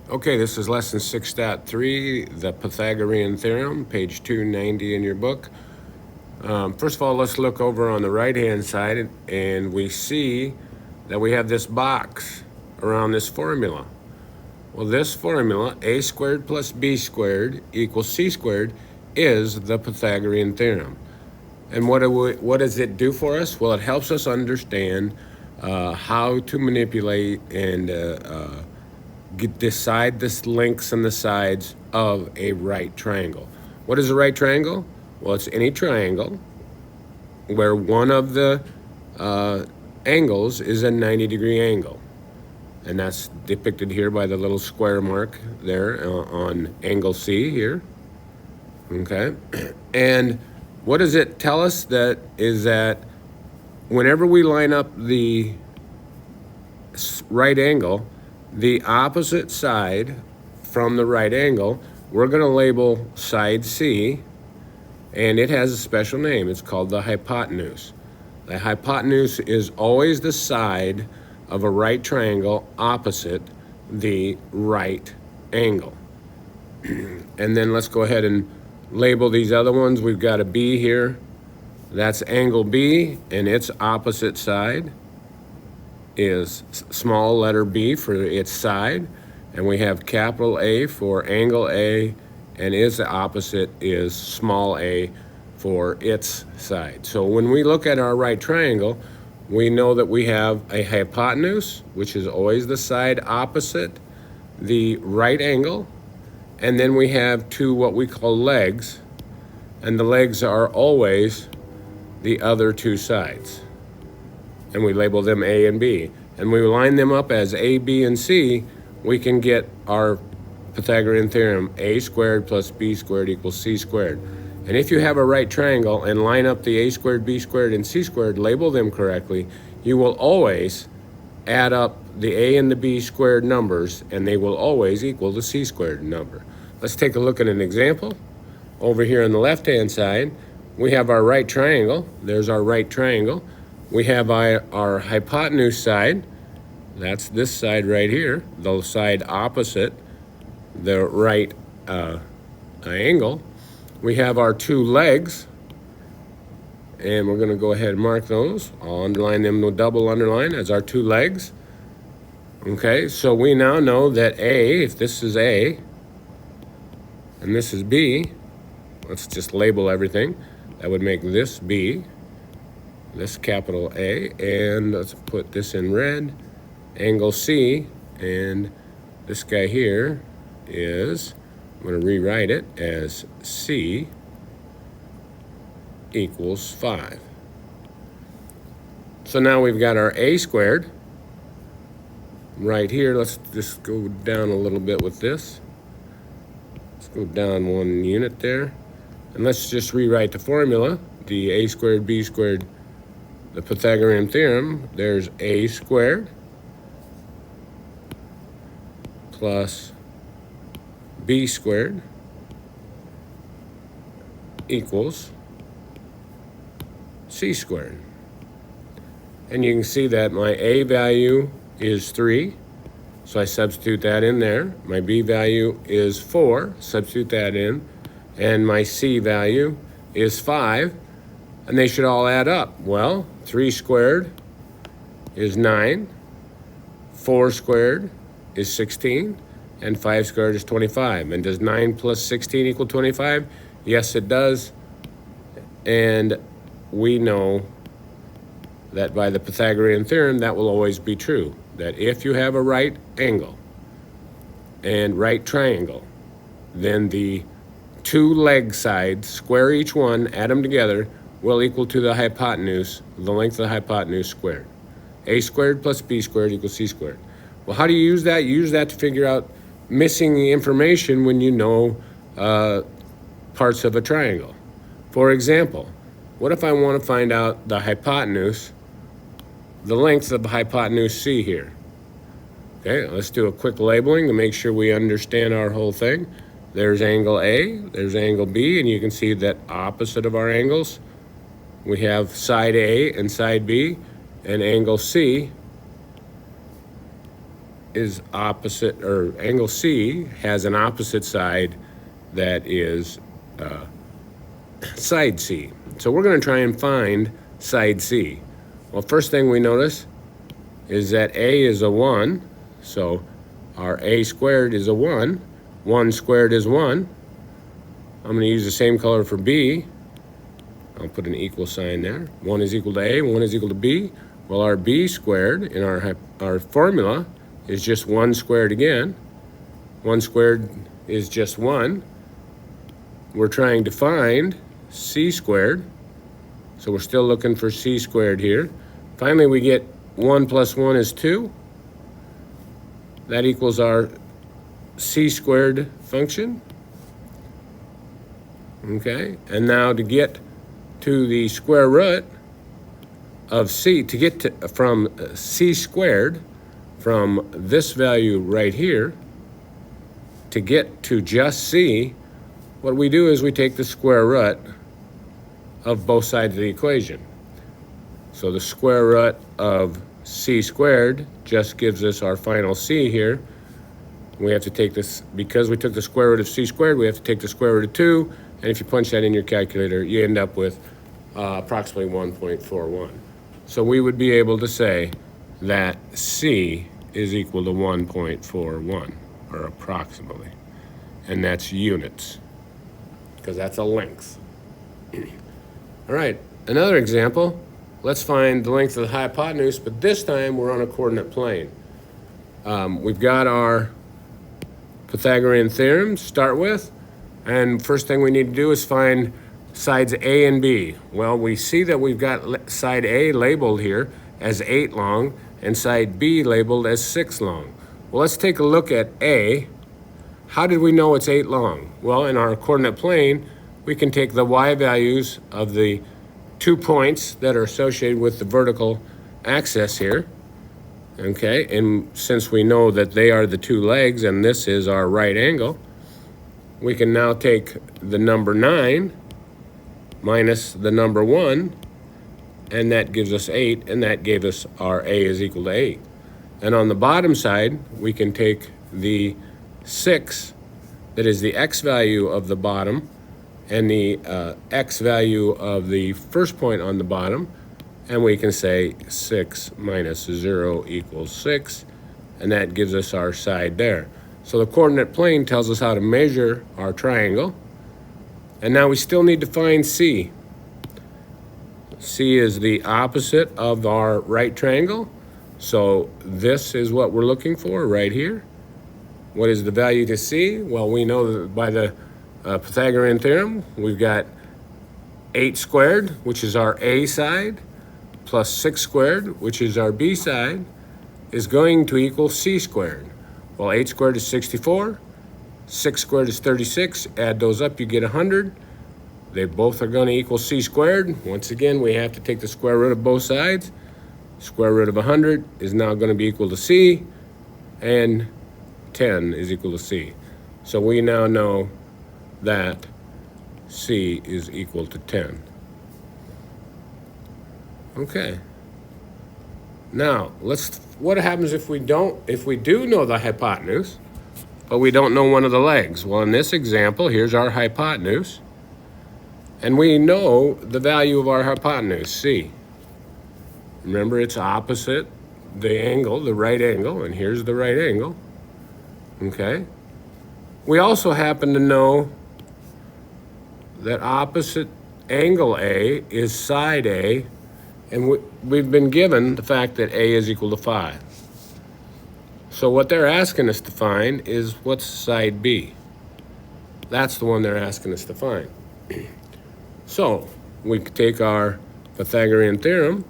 Okay, this is lesson 6.3, the Pythagorean theorem, page 290 in your book. First of all, let's look over on the right-hand side, and we see that we have this box around this formula. Well, this formula, a squared plus b squared equals c squared, is the Pythagorean theorem. And what does it do for us? Well, it helps us understand how to manipulate and decide the lengths and the sides of a right triangle. What is a right triangle? Well, it's any triangle where one of the angles is a 90-degree angle. And that's depicted here by the little square mark there on angle C here. Okay. And what does it tell us? That is that whenever we line up the right angle, the opposite side from the right angle, we're going to label side C, and it has a special name. It's called the hypotenuse. The hypotenuse is always the side of a right triangle opposite the right angle. And then let's go ahead and label these other ones. We've got a B here. That's angle B, and its opposite side is small letter b for its side, and we have capital A for angle A, and its opposite is small a for its side. So when we look at our right triangle, we know that we have a hypotenuse, which is always the side opposite the right angle, and then we have two what we call legs, and the legs are always the other two sides. And we label them A and B. And we line them up as A, B, and C, we can get our Pythagorean theorem, a squared plus b squared equals c squared. And if you have a right triangle and line up the a squared, b squared, and c squared, label them correctly, you will always add up the a and the b squared numbers, and they will always equal the c squared number. Let's take a look at an example. Over here on the left-hand side, we have our right triangle. There's our right triangle. We have our hypotenuse side. That's this side right here, the side opposite the right angle. We have our two legs, and we're going to go ahead and mark those. I'll underline them with double underline as our two legs. Okay, so we now know that A, if this is A and this is B, let's just label everything. That would make this B, this capital A, and let's put this in red, angle C, and this guy here is, I'm going to rewrite it as C equals 5. So now we've got our A squared right here. Let's just go down a little bit with this. Let's go down one unit there. And let's just rewrite the formula, the a squared, b squared, the Pythagorean theorem. There's a squared plus b squared equals c squared. And you can see that my a value is 3, so I substitute that in there. My b value is 4, substitute that in. And my c value is 5, and they should all add up. Well, 3 squared is 9, 4 squared is 16, and 5 squared is 25. And does 9 plus 16 equal 25? Yes, it does. And we know that by the Pythagorean theorem, that will always be true. That if you have a right angle and right triangle, then the two leg sides, square each one, add them together, will equal to the hypotenuse, the length of the hypotenuse squared. A squared plus b squared equals c squared. Well, how do you use that? You use that to figure out missing information when you know parts of a triangle. For example, what if I want to find out the hypotenuse, the length of the hypotenuse C here? Okay, let's do a quick labeling to make sure we understand our whole thing. There's angle A, there's angle B, and you can see that opposite of our angles, we have side A and side B, and angle C is opposite, or angle C has an opposite side that is side C. So we're going to try and find side C. Well, first thing we notice is that A is a 1, so our A squared is a 1. 1 squared is 1. I'm going to use the same color for B. I'll put an equal sign there. 1 is equal to A, 1 is equal to B. Well, our B squared in our formula is just 1 squared again. 1 squared is just 1. We're trying to find C squared, so we're still looking for C squared here. Finally, we get 1 plus 1 is 2. That equals our C squared function. Okay, and now to get to the square root of C, to get to, from C squared, from this value right here, to get to just C, what we do is we take the square root of both sides of the equation. So the square root of C squared just gives us our final C here. We have to take this, because we took the square root of C squared, we have to take the square root of 2, and if you punch that in your calculator, you end up with approximately 1.41. So we would be able to say that C is equal to 1.41, or approximately. And that's units, because that's a length. All right, another example. Let's find the length of the hypotenuse, but this time we're on a coordinate plane. We've got our Pythagorean theorem to start with, and first thing we need to do is find sides A and B. Well, we see that we've got side A labeled here as 8 long and side B labeled as 6 long. Well, let's take a look at A. How did we know it's 8 long? Well, in our coordinate plane, we can take the y values of the 2 points that are associated with the vertical axis here. Okay, and since we know that they are the 2 legs and this is our right angle, we can now take the number 9 minus the number 1, and that gives us 8, and that gave us our A is equal to 8. And on the bottom side, we can take the 6, that is the x value of the bottom, and the x value of the first point on the bottom, and we can say 6 minus 0 equals 6, and that gives us our side there. So the coordinate plane tells us how to measure our triangle. And now we still need to find C. C is the opposite of our right triangle. So this is what we're looking for right here. What is the value to C? Well, we know that by the Pythagorean theorem, we've got 8 squared, which is our A side, plus 6 squared, which is our B side, is going to equal C squared. Well, 8 squared is 64. 6 squared is 36. Add those up, you get 100. They both are going to equal C squared. Once again, we have to take the square root of both sides. Square root of 100 is now going to be equal to C, and 10 is equal to C. So we now know that C is equal to 10. Okay. Now, what happens if we do know the hypotenuse, but we don't know one of the legs? Well, in this example, here's our hypotenuse, and we know the value of our hypotenuse, C. Remember, it's opposite the angle, the right angle, and here's the right angle, okay? We also happen to know that opposite angle A is side A, and we've been given the fact that A is equal to 5. So what they're asking us to find is what's side B. That's the one they're asking us to find. So we take our Pythagorean theorem,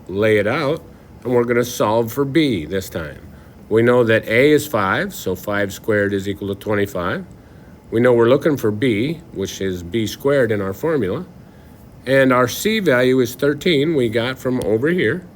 lay it out, and we're going to solve for B this time. We know that A is 5, so 5 squared is equal to 25. We know we're looking for B, which is B squared in our formula. And our C value is 13, we got from over here.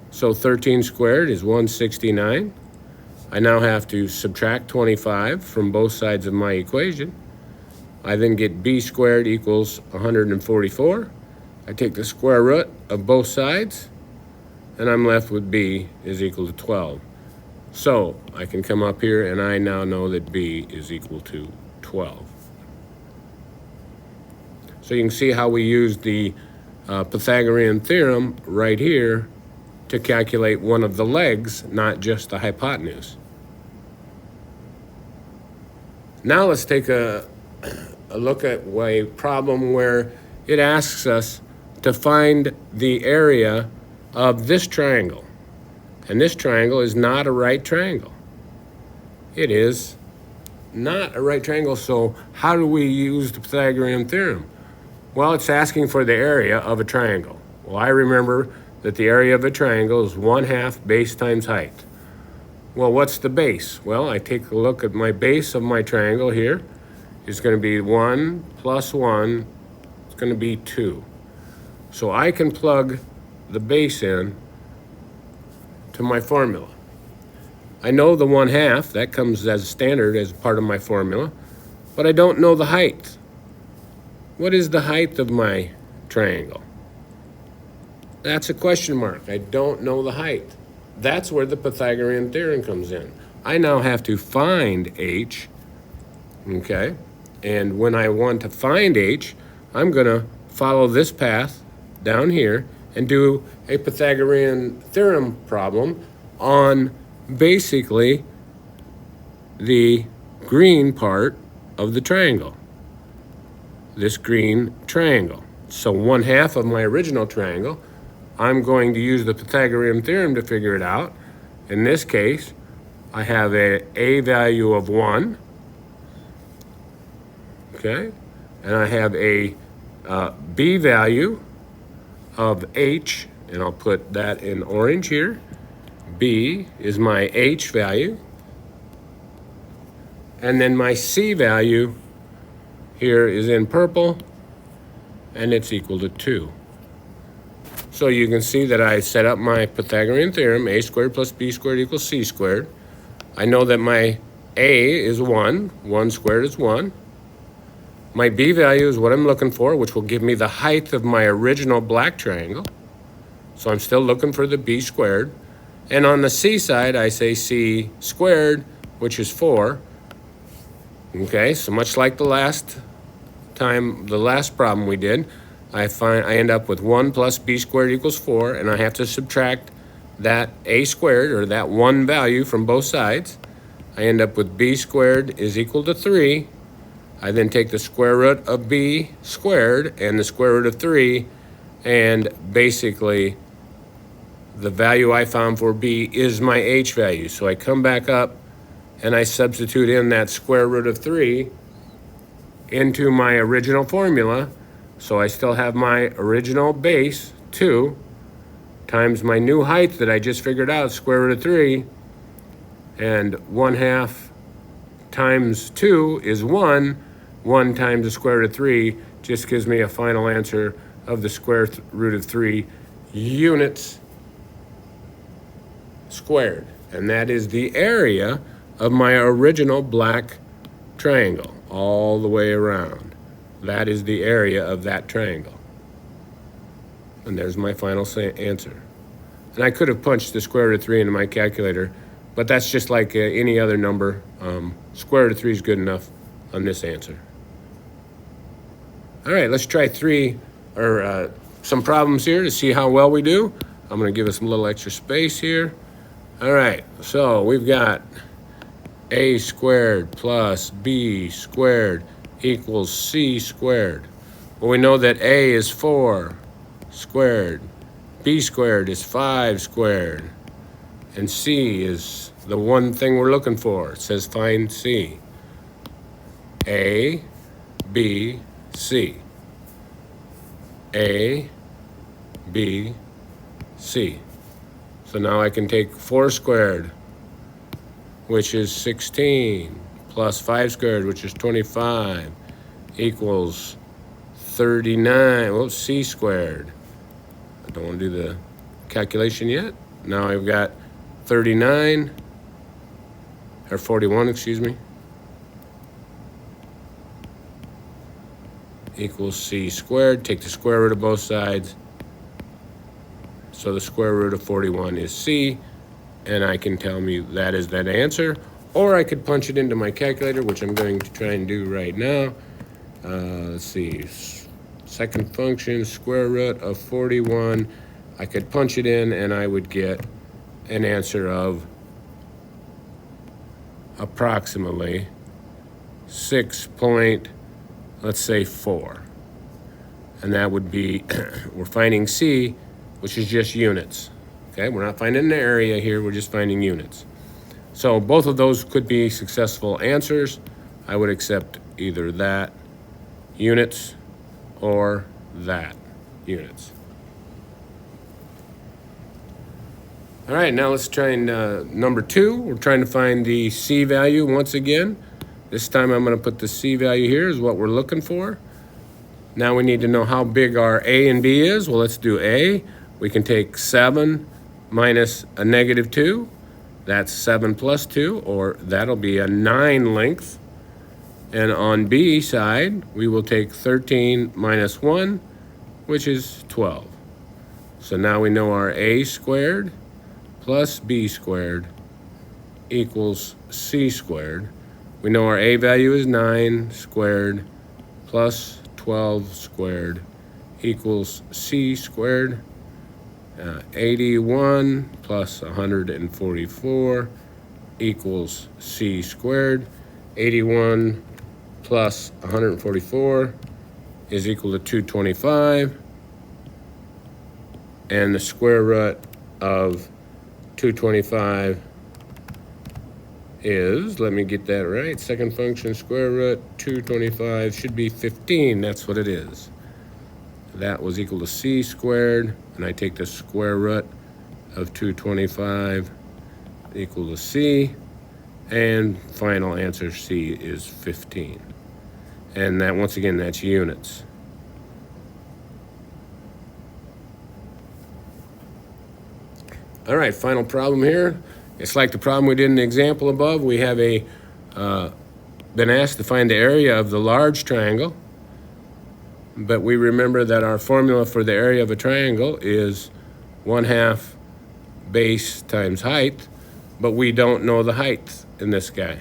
So 13 squared is 169. I now have to subtract 25 from both sides of my equation. I then get B squared equals 144. I take the square root of both sides, and I'm left with B is equal to 12. So I can come up here and I now know that b is equal to 12. So you can see how we use the Pythagorean theorem right here to calculate one of the legs, not just the hypotenuse. Now let's take a look at a problem where it asks us to find the area of this triangle. And this triangle is not a right triangle. It is not a right triangle, so how do we use the Pythagorean theorem? Well, it's asking for the area of a triangle. Well, I remember that the area of a triangle is 1/2 base times height. Well, what's the base? Well, I take a look at my base of my triangle here. It's going to be 1 plus 1. It's going to be 2. So I can plug the base in to my formula. I know the 1/2, that comes as standard as part of my formula, but I don't know the height. What is the height of my triangle? That's a question mark. I don't know the height. That's where the Pythagorean theorem comes in. I now have to find h, okay? And when I want to find h, I'm going to follow this path down here and do a Pythagorean theorem problem on basically the green part of the triangle, this green triangle. So 1/2 of my original triangle, I'm going to use the Pythagorean theorem to figure it out. In this case, I have a value of 1, okay? And I have a b value of h, and I'll put that in orange here. B is my h value. And then my c value here is in purple, and it's equal to 2. So you can see that I set up my Pythagorean theorem, a squared plus b squared equals c squared. I know that my a is 1. 1 squared is 1. My b value is what I'm looking for, which will give me the height of my original black triangle. So I'm still looking for the b squared. And on the c side, I say c squared, which is 4. Okay, so much like the last problem we did, I end up with 1 plus b squared equals 4, and I have to subtract that a squared, or that 1 value, from both sides. I end up with b squared is equal to 3. I then take the square root of b squared and the square root of 3, and basically the value I found for b is my h value. So I come back up and I substitute in that square root of 3 into my original formula. So I still have my original base, 2, times my new height that I just figured out, square root of 3, and 1/2 times 2 is 1. 1 times the square root of 3 just gives me a final answer of the square root of 3 units squared. And that is the area of my original black triangle all the way around. That is the area of that triangle. And there's my final answer. And I could have punched the square root of 3 into my calculator, but that's just like any other number. Square root of 3 is good enough on this answer. All right, let's try some problems here to see how well we do. I'm going to give us a little extra space here. All right, so we've got a squared plus b squared equals c squared. Well, we know that a is 4 squared, b squared is 5 squared, and c is the one thing we're looking for. It says find c. A, B, C. A, B, C. So now I can take 4 squared, which is 16, plus 5 squared, which is 25, equals 39. Well, c squared. I don't want to do the calculation yet. Now I've got 39, or 41, excuse me, equals c squared. Take the square root of both sides. So the square root of 41 is c. and I can tell me that is that answer, or I could punch it into my calculator, which I'm going to try and do right now. Let's see, second function, square root of 41. I could punch it in and I would get an answer of approximately 6.4. And that would be, we're finding C, which is just units. Okay, we're not finding an area here, we're just finding units. So both of those could be successful answers. I would accept either that, units, or that, units. All right, now let's try number 2. We're trying to find the C value once again. This time I'm going to put the C value here is what we're looking for. Now we need to know how big our A and B is. Well, let's do A. We can take 7 minus a negative 2. That's 7 plus 2, or that'll be a 9 length. And on B side, we will take 13 minus 1, which is 12. So now we know our A squared plus B squared equals C squared. We know our A value is 9 squared plus 12 squared equals C squared. 81 plus 144 equals C squared. 81 plus 144 is equal to 225. And the square root of 225 is, let me get that right, second function square root 225 should be 15. That's what it is. That was equal to C squared, and I take the square root of 225 equal to C, and final answer C is 15. And that, once again, that's units. All right, final problem here. It's like the problem we did in the example above. We have been asked to find the area of the large triangle, but we remember that our formula for the area of a triangle is 1/2 base times height, but we don't know the height in this guy.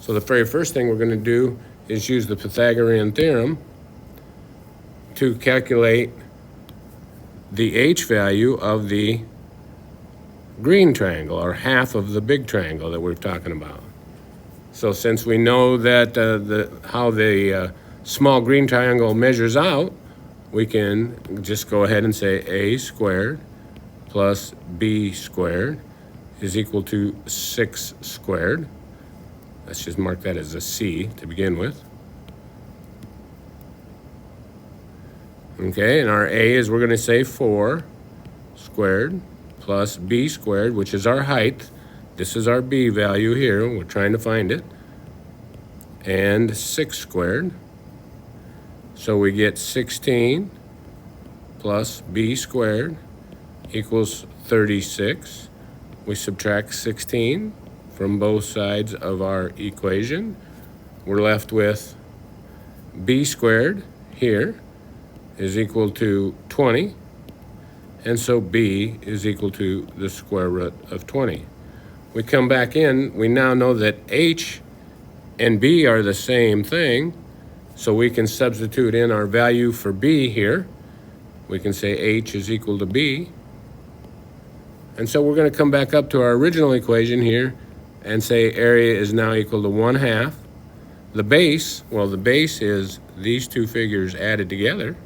So the very first thing we're going to do is use the Pythagorean theorem to calculate the h value of the green triangle, or half of the big triangle that we're talking about. So since we know that how the small green triangle measures out, we can just go ahead and say a squared plus b squared is equal to 6 squared. Let's just mark that as a C to begin with. Okay, and our a is, we're going to say 4 squared plus b squared, which is our height. This is our b value here. We're trying to find it. And 6 squared. So we get 16 plus b squared equals 36. We subtract 16 from both sides of our equation. We're left with b squared here is equal to 20. And so b is equal to the square root of 20. We come back in, we now know that h and b are the same thing, so we can substitute in our value for b here. We can say h is equal to b. And so we're going to come back up to our original equation here and say area is now equal to 1/2. The base, well, the base is these two figures added together,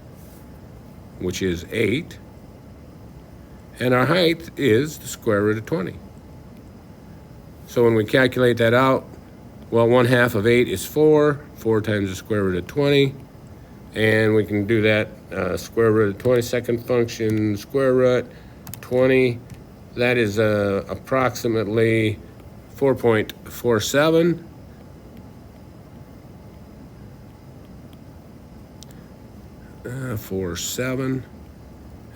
which is 8. And our height is the square root of 20. So when we calculate that out, well, 1/2 of 8 is 4. 4 times the square root of 20. And we can do that square root of 20, second function, square root 20. That is approximately 4.47.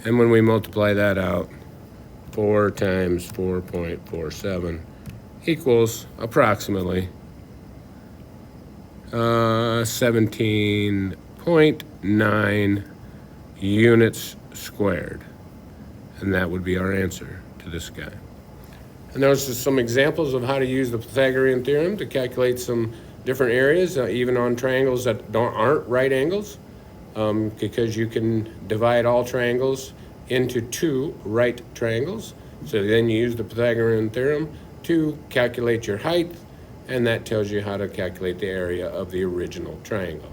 And when we multiply that out, 4 times 4.47 equals approximately 17.9 units squared. And that would be our answer to this guy. And there's just some examples of how to use the Pythagorean theorem to calculate some different areas, even on triangles that aren't right angles, because you can divide all triangles into two right triangles. So then you use the Pythagorean theorem to calculate your height, and that tells you how to calculate the area of the original triangle.